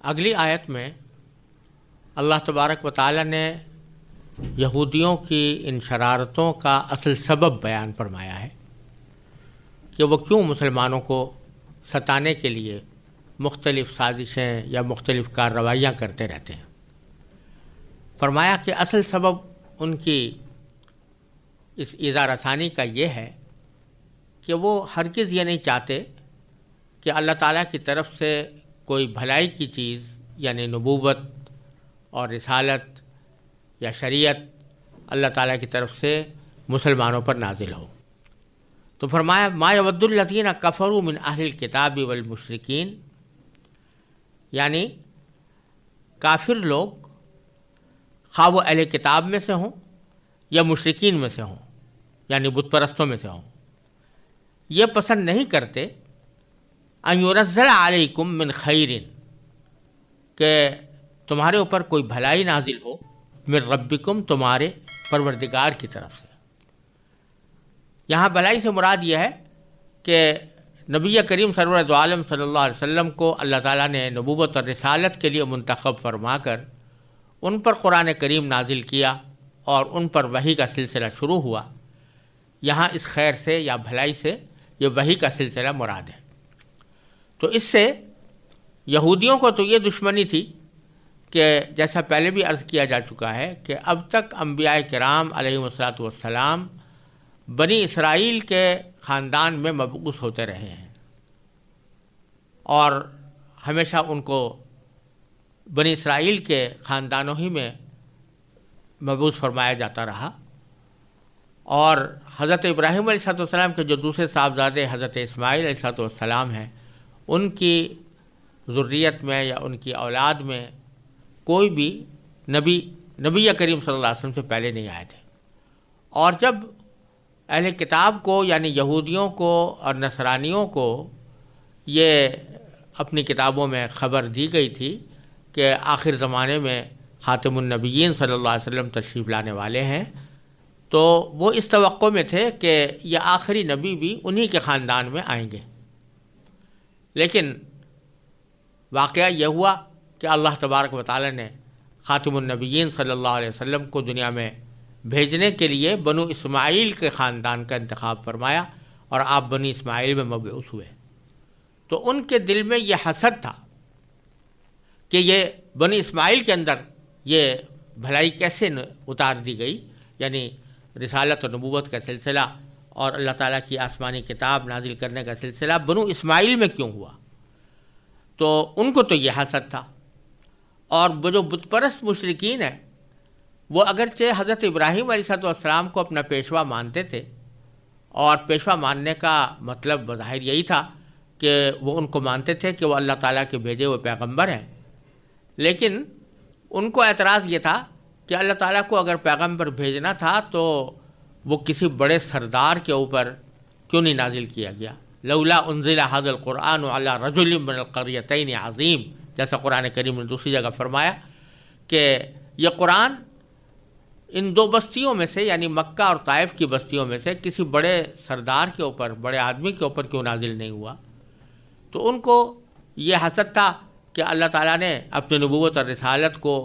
اگلی آیت میں اللہ تبارک و تعالی نے یہودیوں کی ان شرارتوں کا اصل سبب بیان فرمایا ہے کہ وہ کیوں مسلمانوں کو ستانے کے لیے مختلف سازشیں یا مختلف کارروائیاں کرتے رہتے ہیں۔ فرمایا کہ اصل سبب ان کی اس ایذا رسانی کا یہ ہے کہ وہ ہرگز یہ نہیں چاہتے کہ اللہ تعالیٰ کی طرف سے کوئی بھلائی کی چیز یعنی نبوت اور رسالت یا شریعت اللہ تعالیٰ کی طرف سے مسلمانوں پر نازل ہو۔ تو فرمایا ما یود الذین کفروا من اہل الکتاب والمشرکین، یعنی کافر لوگ خواہ وہ اہل کتاب میں سے ہوں یا مشرکین میں سے ہوں یعنی بت پرستوں میں سے ہوں، یہ پسند نہیں کرتے ان ينزل علیکم من خیر، کہ تمہارے اوپر کوئی بھلائی نازل ہو من ربکم، تمہارے پروردگار کی طرف سے۔ یہاں بھلائی سے مراد یہ ہے کہ نبی کریم سرور دو عالم صلی اللہ علیہ وسلم کو اللہ تعالیٰ نے نبوت اور رسالت کے لیے منتخب فرما کر ان پر قرآن کریم نازل کیا اور ان پر وحی کا سلسلہ شروع ہوا۔ یہاں اس خیر سے یا بھلائی سے یہ وحی کا سلسلہ مراد ہے۔ تو اس سے یہودیوں کو تو یہ دشمنی تھی کہ جیسا پہلے بھی عرض کیا جا چکا ہے کہ اب تک انبیاء کرام علیہم الصلاۃ والسلام بنی اسرائیل کے خاندان میں مبعوث ہوتے رہے ہیں اور ہمیشہ ان کو بنی اسرائیل کے خاندانوں ہی میں مبعوث فرمایا جاتا رہا، اور حضرت ابراہیم علیہ السلام کے جو دوسرے صاحبزادے حضرت اسماعیل علیہ السلام ہیں، ان کی ذریت میں یا ان کی اولاد میں کوئی بھی نبی کریم صلی اللہ علیہ وسلم سے پہلے نہیں آئے تھے۔ اور جب اہل کتاب کو یعنی یہودیوں کو اور نصرانیوں کو یہ اپنی کتابوں میں خبر دی گئی تھی کہ آخر زمانے میں خاتم النبیین صلی اللہ علیہ وسلم تشریف لانے والے ہیں، تو وہ اس توقع میں تھے کہ یہ آخری نبی بھی انہی کے خاندان میں آئیں گے۔ لیکن واقعہ یہ ہوا کہ اللہ تبارک و تعالی نے خاتم النبیین صلی اللہ علیہ وسلم کو دنیا میں بھیجنے کے لیے بنو اسماعیل کے خاندان کا انتخاب فرمایا اور آپ بنی اسماعیل میں مبعوث ہوئے۔ تو ان کے دل میں یہ حسد تھا کہ یہ بنی اسماعیل کے اندر یہ بھلائی کیسے اتار دی گئی، یعنی رسالت و نبوت کا سلسلہ اور اللہ تعالیٰ کی آسمانی کتاب نازل کرنے کا سلسلہ بنو اسماعیل میں کیوں ہوا۔ تو ان کو تو یہ حسد تھا، اور وہ جو بت پرست مشرکین ہیں وہ اگرچہ حضرت ابراہیم علیہ السلام کو اپنا پیشوا مانتے تھے، اور پیشوا ماننے کا مطلب بظاہر یہی تھا کہ وہ ان کو مانتے تھے کہ وہ اللہ تعالیٰ کے بھیجے ہوئے پیغمبر ہیں، لیکن ان کو اعتراض یہ تھا کہ اللہ تعالیٰ کو اگر پیغمبر بھیجنا تھا تو وہ کسی بڑے سردار کے اوپر کیوں نہیں نازل کیا گیا، لولا انزل ھذا القرآن علی رجل من القریتین عظیم، جیسا قرآن کریم نے دوسری جگہ فرمایا کہ یہ قرآن ان دو بستیوں میں سے یعنی مکہ اور طائف کی بستیوں میں سے کسی بڑے سردار کے اوپر، بڑے آدمی کے اوپر کیوں نازل نہیں ہوا۔ تو ان کو یہ حسد تھا کہ اللہ تعالیٰ نے اپنی نبوت اور رسالت کو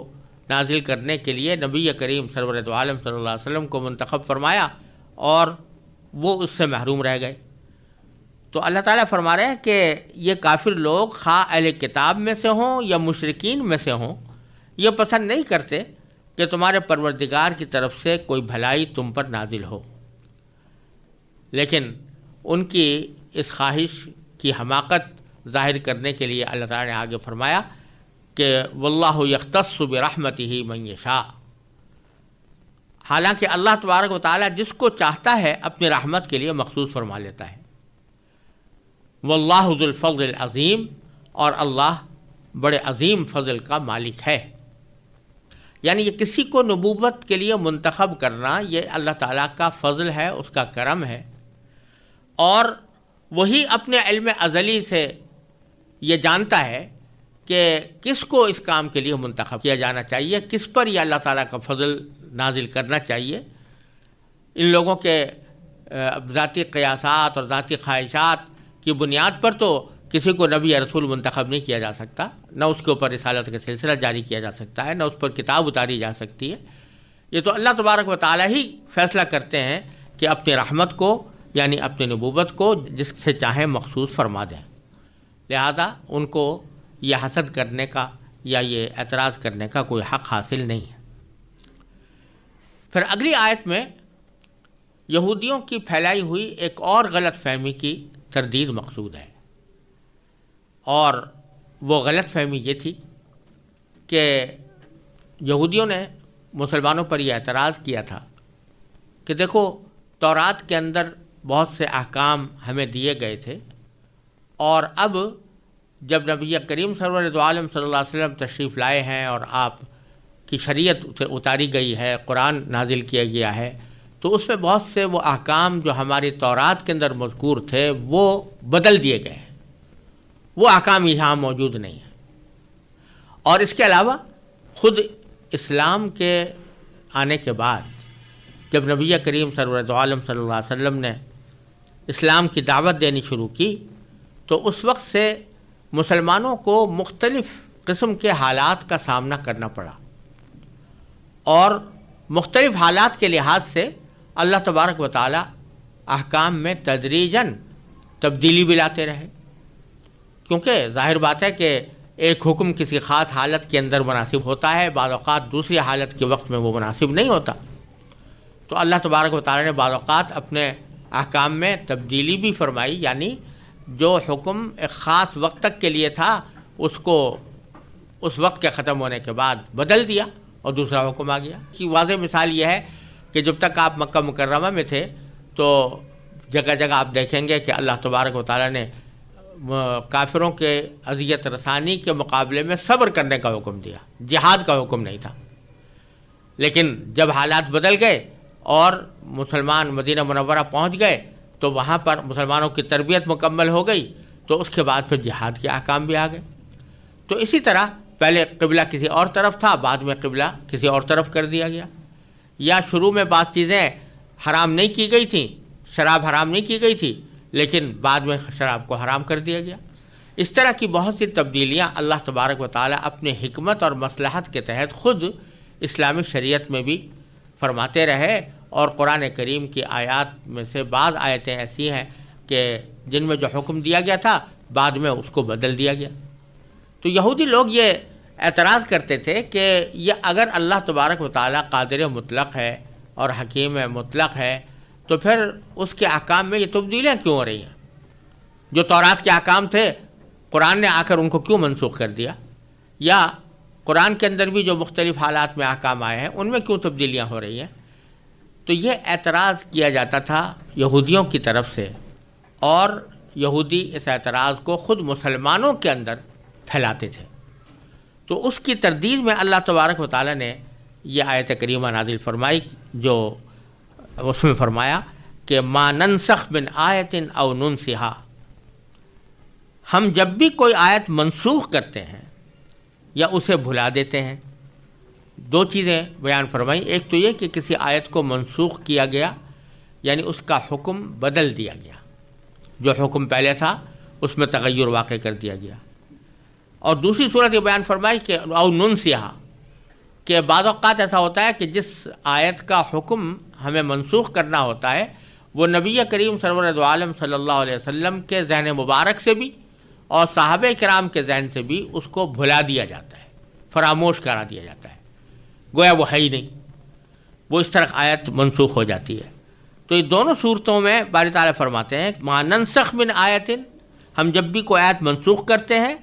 نازل کرنے کے لیے نبی کریم سرور دو عالم صلی اللہ علیہ وسلم کو منتخب فرمایا اور وہ اس سے محروم رہ گئے۔ تو اللہ تعالیٰ فرما رہے ہیں کہ یہ کافر لوگ خواہ اہل کتاب میں سے ہوں یا مشرکین میں سے ہوں، یہ پسند نہیں کرتے کہ تمہارے پروردگار کی طرف سے کوئی بھلائی تم پر نازل ہو، لیکن ان کی اس خواہش کی حماقت ظاہر کرنے کے لیے اللہ تعالیٰ نے آگے فرمایا کہ واللہ یختص برحمتہ من یشاء، حالانکہ اللہ تبارک و تعالیٰ جس کو چاہتا ہے اپنی رحمت کے لیے مخصوص فرما لیتا ہے۔ واللہ ذو الفضل العظیم، اور اللہ بڑے عظیم فضل کا مالک ہے۔ یعنی یہ کسی کو نبوت کے لیے منتخب کرنا یہ اللہ تعالیٰ کا فضل ہے، اس کا کرم ہے، اور وہی اپنے علم ازلی سے یہ جانتا ہے کہ کس کو اس کام کے لیے منتخب کیا جانا چاہیے، کس پر یہ اللہ تعالیٰ کا فضل نازل کرنا چاہیے۔ ان لوگوں کے ذاتی قیاسات اور ذاتی خواہشات کی بنیاد پر تو کسی کو نبی یا رسول منتخب نہیں کیا جا سکتا، نہ اس کے اوپر رسالت کا سلسلہ جاری کیا جا سکتا ہے، نہ اس پر کتاب اتاری جا سکتی ہے۔ یہ تو اللہ تبارک و تعالیٰ ہی فیصلہ کرتے ہیں کہ اپنی رحمت کو یعنی اپنی نبوت کو جس سے چاہیں مخصوص فرما دیں، لہذا ان کو یہ حسد کرنے کا یا یہ اعتراض کرنے کا کوئی حق حاصل نہیں ہے۔ پھر اگلی آیت میں یہودیوں کی پھیلائی ہوئی ایک اور غلط فہمی کی تردید مقصود ہے، اور وہ غلط فہمی یہ تھی کہ یہودیوں نے مسلمانوں پر یہ اعتراض کیا تھا کہ دیکھو تورات کے اندر بہت سے احکام ہمیں دیے گئے تھے، اور اب جب نبی کریم سرور دو عالم صلی اللہ علیہ وسلم تشریف لائے ہیں اور آپ کی شریعت اتاری گئی ہے، قرآن نازل کیا گیا ہے، تو اس میں بہت سے وہ احکام جو ہماری تورات کے اندر مذکور تھے وہ بدل دیے گئے ہیں، وہ احکام یہاں موجود نہیں ہیں۔ اور اس کے علاوہ خود اسلام کے آنے کے بعد جب نبی کریم سرور دو عالم صلی اللہ علیہ وسلم نے اسلام کی دعوت دینی شروع کی تو اس وقت سے مسلمانوں کو مختلف قسم کے حالات کا سامنا کرنا پڑا، اور مختلف حالات کے لحاظ سے اللہ تبارک و تعالی احکام میں تدریجاً تبدیلی بھی لاتے رہے، کیونکہ ظاہر بات ہے کہ ایک حکم کسی خاص حالت کے اندر مناسب ہوتا ہے، بعض اوقات دوسری حالت کے وقت میں وہ مناسب نہیں ہوتا، تو اللہ تبارک و تعالی نے بعض اوقات اپنے احکام میں تبدیلی بھی فرمائی، یعنی جو حکم ایک خاص وقت تک کے لیے تھا اس کو اس وقت کے ختم ہونے کے بعد بدل دیا اور دوسرا حکم آ گیا۔ کی واضح مثال یہ ہے کہ جب تک آپ مکہ مکرمہ میں تھے تو جگہ جگہ آپ دیکھیں گے کہ اللہ تبارک و تعالیٰ نے کافروں کے اذیت رسانی کے مقابلے میں صبر کرنے کا حکم دیا، جہاد کا حکم نہیں تھا۔ لیکن جب حالات بدل گئے اور مسلمان مدینہ منورہ پہنچ گئے تو وہاں پر مسلمانوں کی تربیت مکمل ہو گئی، تو اس کے بعد پھر جہاد کے احکام بھی آ گئے۔ تو اسی طرح پہلے قبلہ کسی اور طرف تھا، بعد میں قبلہ کسی اور طرف کر دیا گیا، یا شروع میں بعض چیزیں حرام نہیں کی گئی تھیں، شراب حرام نہیں کی گئی تھی، لیکن بعد میں شراب کو حرام کر دیا گیا۔ اس طرح کی بہت سی تبدیلیاں اللہ تبارک و تعالیٰ اپنے حکمت اور مصلحت کے تحت خود اسلامی شریعت میں بھی فرماتے رہے، اور قرآن کریم کی آیات میں سے بعض آیتیں ایسی ہیں کہ جن میں جو حکم دیا گیا تھا بعد میں اس کو بدل دیا گیا۔ تو یہودی لوگ یہ اعتراض کرتے تھے کہ یہ اگر اللہ تبارک و تعالیٰ قادر مطلق ہے اور حکیم مطلق ہے تو پھر اس کے احکام میں یہ تبدیلیاں کیوں ہو رہی ہیں؟ جو تورات کے احکام تھے قرآن نے آ کر ان کو کیوں منسوخ کر دیا؟ یا قرآن کے اندر بھی جو مختلف حالات میں احکام آئے ہیں ان میں کیوں تبدیلیاں ہو رہی ہیں؟ تو یہ اعتراض کیا جاتا تھا یہودیوں کی طرف سے، اور یہودی اس اعتراض کو خود مسلمانوں کے اندر پھیلاتے تھے۔ تو اس کی تردید میں اللہ تبارک و تعالیٰ نے یہ آیت کریمہ نازل فرمائی، جو اس میں فرمایا کہ ما ننسخ من آیت او ننسہا، ہم جب بھی کوئی آیت منسوخ کرتے ہیں یا اسے بھلا دیتے ہیں۔ دو چیزیں بیان فرمائی، ایک تو یہ کہ کسی آیت کو منسوخ کیا گیا یعنی اس کا حکم بدل دیا گیا، جو حکم پہلے تھا اس میں تغیر واقع کر دیا گیا، اور دوسری صورت یہ بیان فرمائی کہ او ننسہا، کہ بعض اوقات ایسا ہوتا ہے کہ جس آیت کا حکم ہمیں منسوخ کرنا ہوتا ہے وہ نبی کریم سرور دو عالم صلی اللہ علیہ وسلم کے ذہن مبارک سے بھی اور صحابہ کرام کے ذہن سے بھی اس کو بھلا دیا جاتا ہے، فراموش کرا دیا جاتا ہے، گویا وہ ہے ہی نہیں، وہ اس طرح آیت منسوخ ہو جاتی ہے۔ تو یہ دونوں صورتوں میں باری تعالیٰ فرماتے ہیں ما ننسخ من آیت، ہم جب بھی کوئی آیت منسوخ کرتے ہیں،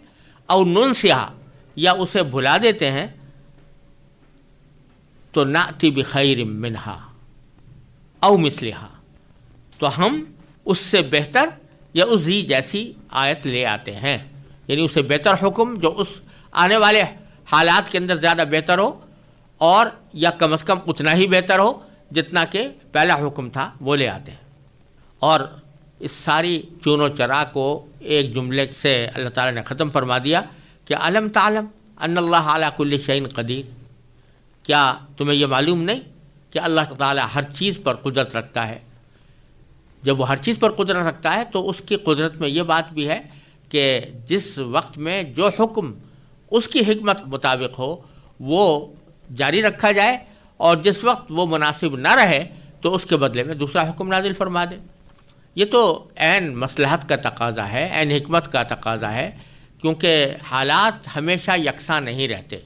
او ننسہا، یا اسے بھلا دیتے ہیں، تو نأتی بخیر منہا او مثلہا، تو ہم اس سے بہتر یا اس جیسی آیت لے آتے ہیں، یعنی اسے بہتر حکم جو اس آنے والے حالات کے اندر زیادہ بہتر ہو، اور یا کم از کم اتنا ہی بہتر ہو جتنا کہ پہلا حکم تھا، وہ لے آتے ہیں۔ اور اس ساری چون و چرا کو ایک جملے سے اللہ تعالیٰ نے ختم فرما دیا کہ علم تعلم ان اللہ علی کل شیء قدیر، کیا تمہیں یہ معلوم نہیں کہ اللہ تعالیٰ ہر چیز پر قدرت رکھتا ہے؟ جب وہ ہر چیز پر قدرت رکھتا ہے تو اس کی قدرت میں یہ بات بھی ہے کہ جس وقت میں جو حکم اس کی حکمت کے مطابق ہو وہ جاری رکھا جائے، اور جس وقت وہ مناسب نہ رہے تو اس کے بدلے میں دوسرا حکم نازل فرما دے۔ یہ تو عین مصلحت کا تقاضا ہے، عین حکمت کا تقاضا ہے، کیونکہ حالات ہمیشہ یکساں نہیں رہتے،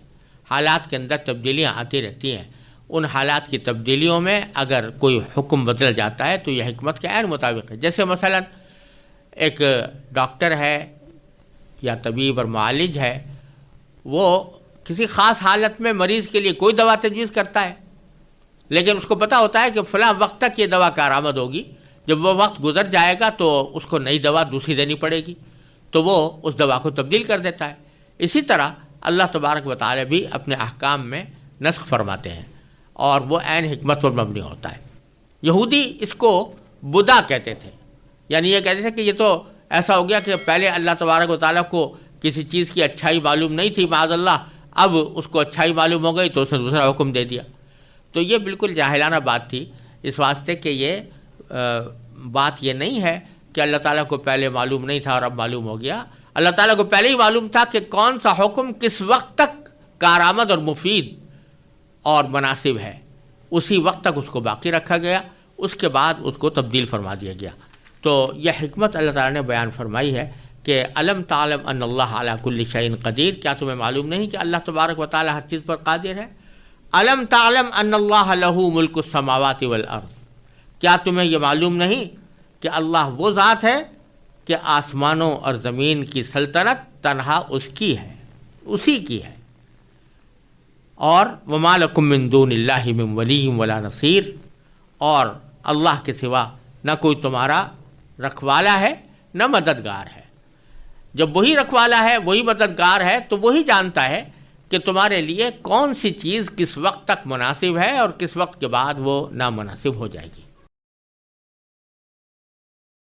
حالات کے اندر تبدیلیاں آتی رہتی ہیں۔ ان حالات کی تبدیلیوں میں اگر کوئی حکم بدل جاتا ہے تو یہ حکمت کے عین مطابق ہے۔ جیسے مثلا ایک ڈاکٹر ہے یا طبیب اور معالج ہے، وہ کسی خاص حالت میں مریض کے لیے کوئی دوا تجویز کرتا ہے، لیکن اس کو پتہ ہوتا ہے کہ فلاں وقت تک یہ دوا کارآمد ہوگی، جب وہ وقت گزر جائے گا تو اس کو نئی دوا دوسری دینی پڑے گی، تو وہ اس دوا کو تبدیل کر دیتا ہے۔ اسی طرح اللہ تبارک و تعالی بھی اپنے احکام میں نسخ فرماتے ہیں، اور وہ عین حکمت پر مبنی ہوتا ہے۔ یہودی اس کو بدا کہتے تھے، یعنی یہ کہتے تھے کہ یہ تو ایسا ہو گیا کہ پہلے اللہ تبارک و تعالیٰ کو کسی چیز کی اچھائی معلوم نہیں تھی معاذ اللہ، اب اس کو اچھائی معلوم ہو گئی تو اس نے دوسرا حکم دے دیا۔ تو یہ بالکل جاہلانہ بات تھی، اس واسطے کہ یہ بات یہ نہیں ہے کہ اللہ تعالیٰ کو پہلے معلوم نہیں تھا اور اب معلوم ہو گیا۔ اللہ تعالیٰ کو پہلے ہی معلوم تھا کہ کون سا حکم کس وقت تک کارآمد اور مفید اور مناسب ہے، اسی وقت تک اس کو باقی رکھا گیا، اس کے بعد اس کو تبدیل فرما دیا گیا۔ تو یہ حکمت اللہ تعالیٰ نے بیان فرمائی ہے کہ علم تعلم ان اللہ علی کل شیء قدیر، کیا تمہیں معلوم نہیں کہ اللہ تبارک و تعالیٰ ہر چیز پر قادر ہے؟ علم تعلم ان اللہ لہ ملک السماوات والارض، کیا تمہیں یہ معلوم نہیں کہ اللہ وہ ذات ہے کہ آسمانوں اور زمین کی سلطنت تنہا اس کی ہے، اسی کی ہے۔ اور وما لکم من دون اللہ من ولی ولا نصیر، اور اللہ کے سوا نہ کوئی تمہارا رکھوالا ہے نہ مددگار ہے۔ جب وہی رکھوالا ہے، وہی مددگار ہے، تو وہی جانتا ہے کہ تمہارے لیے کون سی چیز کس وقت تک مناسب ہے اور کس وقت کے بعد وہ نامناسب ہو جائے گی۔